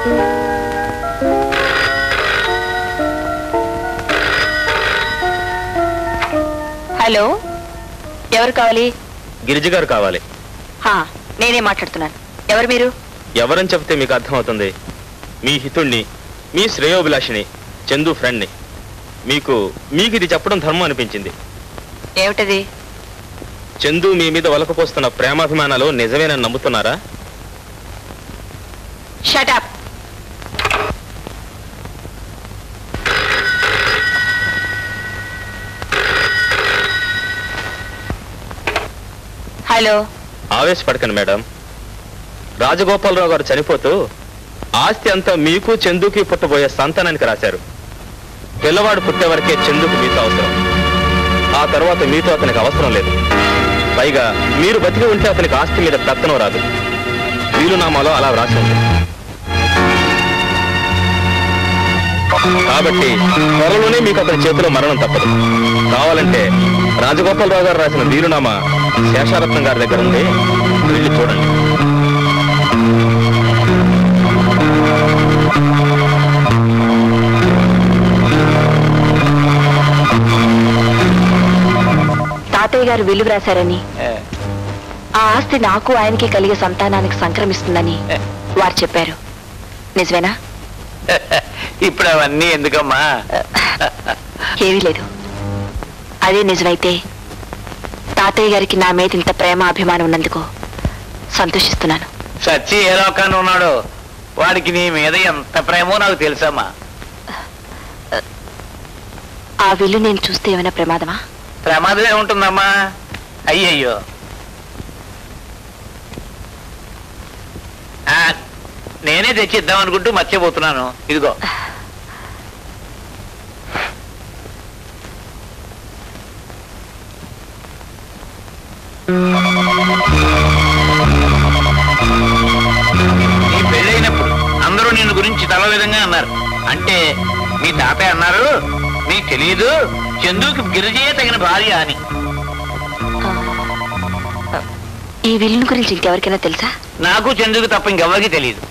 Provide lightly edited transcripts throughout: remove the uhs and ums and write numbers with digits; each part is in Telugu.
హలో, ఎవరు కావాలి? గిరిజ గారు కావాలి. నేనే మాట్లాడుతున్నాను. ఎవరు మీరు? ఎవరని చెప్తే మీకు అర్థమవుతుంది. మీ హితుణ్ణి, మీ శ్రేయోభిలాషిని, చందు ఫ్రెండ్ని. మీకు ఇది చెప్పడం ధర్మం అనిపించింది. ఏమిటది? చందు మీ మీద వలకపోస్తున్న ప్రేమాభిమానాలు నిజమేనని నమ్ముతున్నారా? Shut up. హలో. ఆవేశపడకండి మేడం. రాజగోపాలరావు గారు చనిపోతూ ఆస్తి అంతా మీకు చందుకి పుట్టబోయే సంతానానికి రాశారు. పిల్లవాడు పుట్టే వరకే చందుకు మీతో అవసరం. ఆ తర్వాత మీతో అతనికి అవసరం లేదు. పైగా మీరు బతికి ఉంటే అతనికి ఆస్తి మీద పెత్తనం రాదు. వీలునామాలో అలా వ్రాసి ఉంది. కాబట్టి త్వరలోనే మీకు అతని చేతిలో మరణం తప్పదు. కావాలంటే రాజగోపాలరావు గారు రాసిన వీలునామా శేషారత్నం గారి దగ్గర ఉంది, వెళ్ళి చూడండి. తాతయ్య గారు విలువ రాశారని, ఆ ఆస్తి నాకు ఆయనకి కలిగే సంతానానికి సంక్రమిస్తుందని వారు చెప్పారు. నిజమేనా? ఇప్పుడు అవన్నీ ఎందుకమ్మా? ఏమీ లేదు. అదే నిజమైతే తాతయ్య గారికి నా మీద ఇంత ప్రేమ అభిమానం ఉన్నందుకు సంతోషిస్తున్నాను. సచ్చి ఏ లోకాన్ని ఉన్నాడు, వాడికి నీ మీద ఎంత ప్రేమో నాకు తెలుసమ్మా. ఆ విల్లు నేను చూస్తే ఏమైనా ప్రమాదమా? ప్రమాదమే ఉంటుందమ్మా. అయ్యయ్యో, నేనే తెచ్చిద్దాం అనుకుంటూ మర్చిపోతున్నాను. ఇదిగో. నీ పెళ్ళైనప్పుడు అందరూ నిన్ను గురించి తల విధంగా అన్నారు. అంటే మీ తాతయ్య అన్నారు, నీకు తెలియదు చందుకి గిరిజయే తగిన భార్య అని. ఈ విల్లు గురించి ఇంకెవరికైనా తెలుసా? నాకు చందుకు తప్ప ఇంకెవరికి తెలియదు.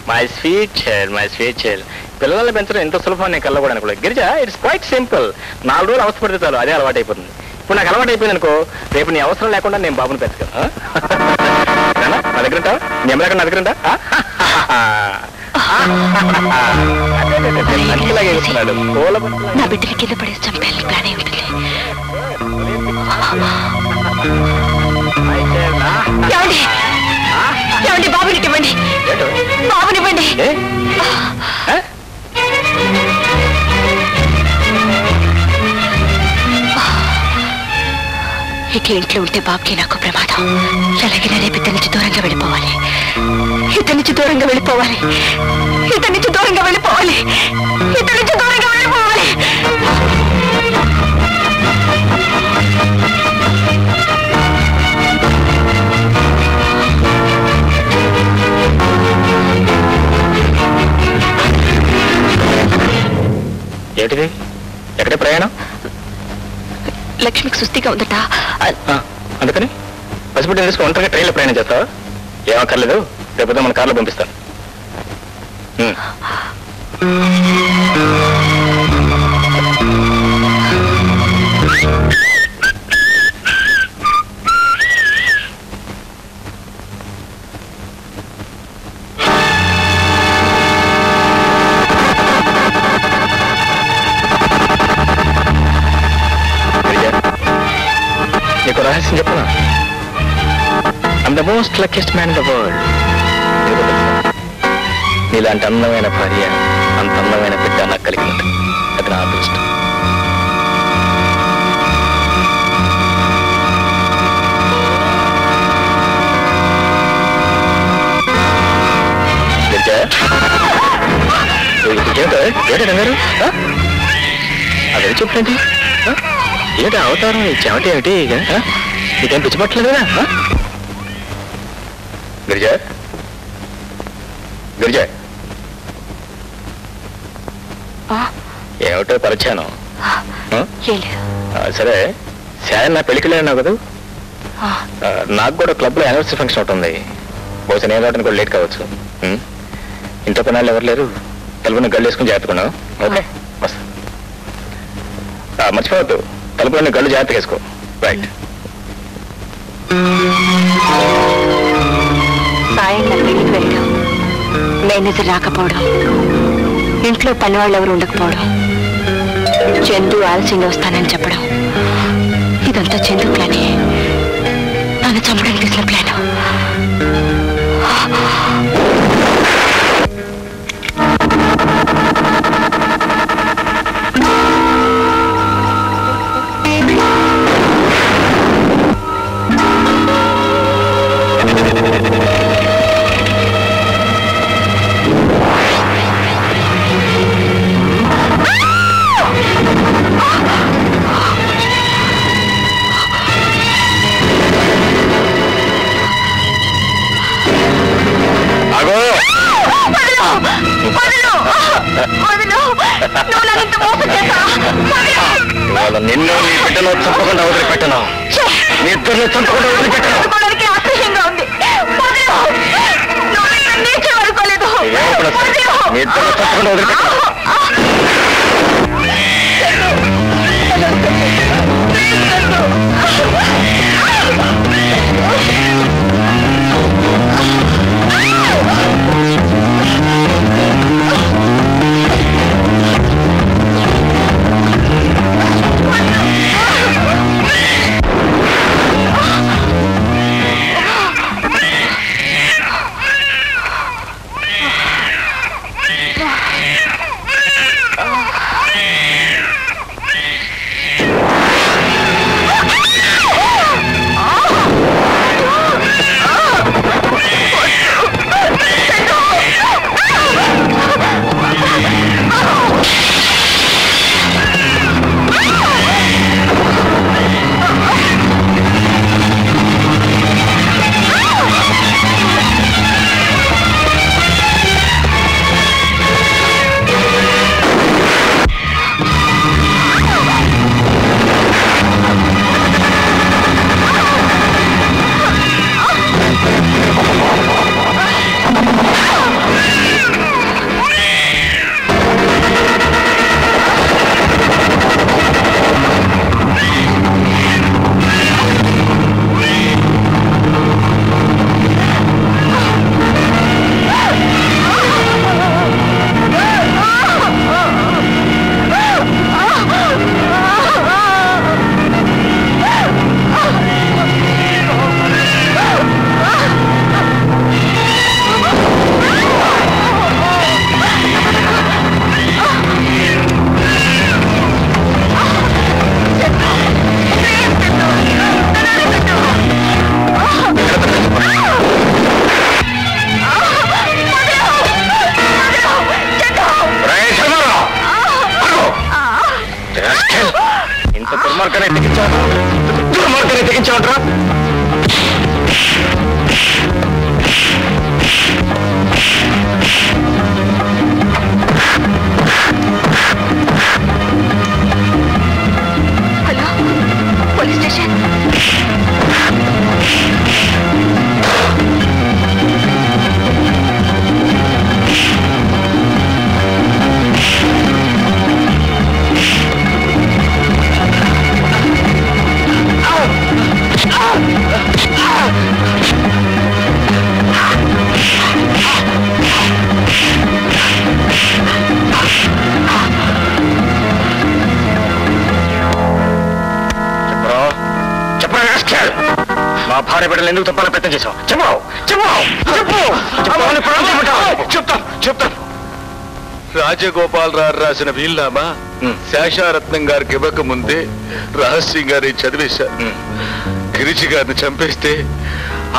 My sweet child. పిల్లల్ని పెంచడం ఎంత సులభం నేను కలవడానికి కూడా. Girija, it's quite simple. 4 రోజులు అవసరపడితే చాలు, అదే అలవాటు అయిపోతుంది. ఇప్పుడు నాకు అలవాటు అయిపోయింది అనుకో, రేపు నీ అవసరం లేకుండా నేను బాబుని పెంచగలను. నా దగ్గర ఉంటావా? నీ అమ్మలాగా నా దగ్గర ఉంటా? నా బిడ్డని కింద పడేసి చంపేయాలని ప్లాన్ అయి ఉంటుంది. ఏమండి, బాబునివ్వండి, బాబునివ్వండి. ఇక ఇంట్లో ఉంటే బాబుకి నాకు ప్రమాదం. ఎలాగైనా రేపు ఇద్దరి నుంచి దూరంగా వెళ్ళిపోవాలి. ఇద్దరి నుంచి దూరంగా వెళ్ళిపోవాలి. ఇద్దరి నుంచి దూరంగా వెళ్ళిపోవాలి. ఇద్దరి నుంచి దూరంగా వెళ్ళిపోవాలి. ఏమిటిది? ఎక్కడ ప్రయాణం? లక్ష్మికి సుస్థిగా ఉందట. అందుకని పసిబిడ్డ తీసుకుని ఒంటరిగా ట్రైన్లో ప్రయాణం చేస్తావా? ఏమక్కర్లేదు, రేపు మన కార్లో పంపిస్తాను. నీకు రహస్యం చెప్పనా? I'm the most luckiest man in the world. నీలాంటి అందమైన భార్య, అంత అందమైన బిడ్డ నాకు కలిగినట్టు. అది నా అదృష్టం. ఏమిటంగారు అదే చెప్పండి. ఏమిటి అవతారం? చెమట ఏమిటి? నీకేం పిచ్చిపట్టలేదు కదా? గిరిజ, గిరిజ, ఏమిటో పరిచయాను? సరే, శాయన్ నా పెళ్ళికి వెళ్ళాను కదా. నాకు కూడా క్లబ్లో యానివర్సరీ ఫంక్షన్ ఒకటి ఉంది. బహుశా నేను రావడానికి కూడా లేట్ కావచ్చు. ఇంట్లో పనాలు ఎవరు లేరు, తలుపుని గళ్ళు వేసుకుని జాగ్రత్తకున్నావు. ఓకే వస్తా. మర్చిపోవద్దు, తలుపుని గళ్ళు జాగ్రత్తగా వేసుకో. రైట్. సాయంగా పెళ్లికి వెళ్ళడం, మేనేజర్ రాకపోవడం, ఇంట్లో పనివాళ్ళు ఎవరు ఉండకపోవడం, చందు ఆలస్యంగా వస్తానని చెప్పడం, ఇదంతా చందు ప్లానే. నన్ను చంపడానికి తీసిన ప్లాన్. నిన్ను నీ బిడ్డలో చంపకుండా వదిలిపెట్టను, నీ ఇద్దరిని చంపకుండా వదిలిపెట్టను. నీ ఇద్దరిని చంపకుండా వదిలిపెట్టను. మా భార్య బిడ్డలు ఎందుకు తప్పాలని ప్రయత్నం చేశావు? చెప్తాను. రాజగోపాలరావు రాసిన వీల్నామా శేషారత్నం గారికి ఇవ్వక ముందే రహస్యం గారి చదివేశారు. గిరిజి గారిని చంపేస్తే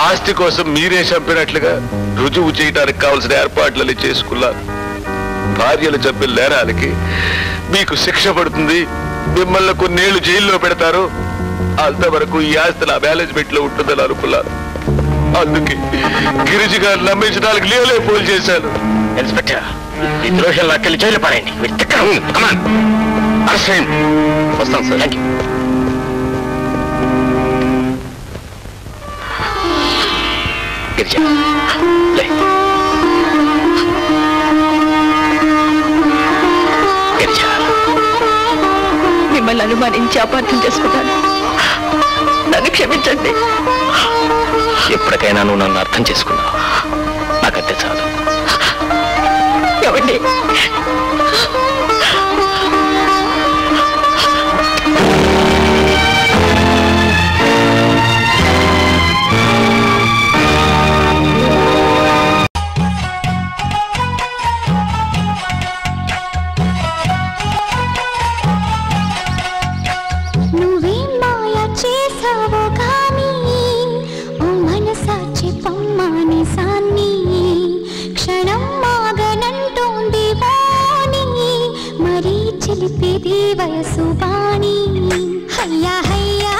ఆస్తి కోసం మీరే చంపినట్లుగా రుజువు చేయడానికి కావలసిన ఏర్పాట్లని చేసుకున్నారు. భార్యలు చంపిన నేరాలకి మీకు శిక్ష పడుతుంది, మిమ్మల్ని కొన్నేళ్లు జైల్లో పెడతారు. అంతవరకు ఈ ఆస్తి నా మేనేజ్మెంట్ లో ఉంటుందని అనుకున్నారు. అందుకే గిరిజి గారు నమ్మించడానికి లేలే పోల్ చేశాను. ఇన్స్పెక్టర్, ఈ ద్రోహులు నాకెళ్ళి జైలు పారేయండి. వస్తాం sir. Thank you. Girija Girija, మిమ్మల్ని అనుమానించి అపార్థం చేసుకుంటాను. నన్ను క్షమించండి. ఎప్పటికైనా నువ్వు నన్ను అర్థం చేసుకున్నావు, నాకంతే చాలు. ఏమండి, వయసు వాణి హయ్యా హయ్యా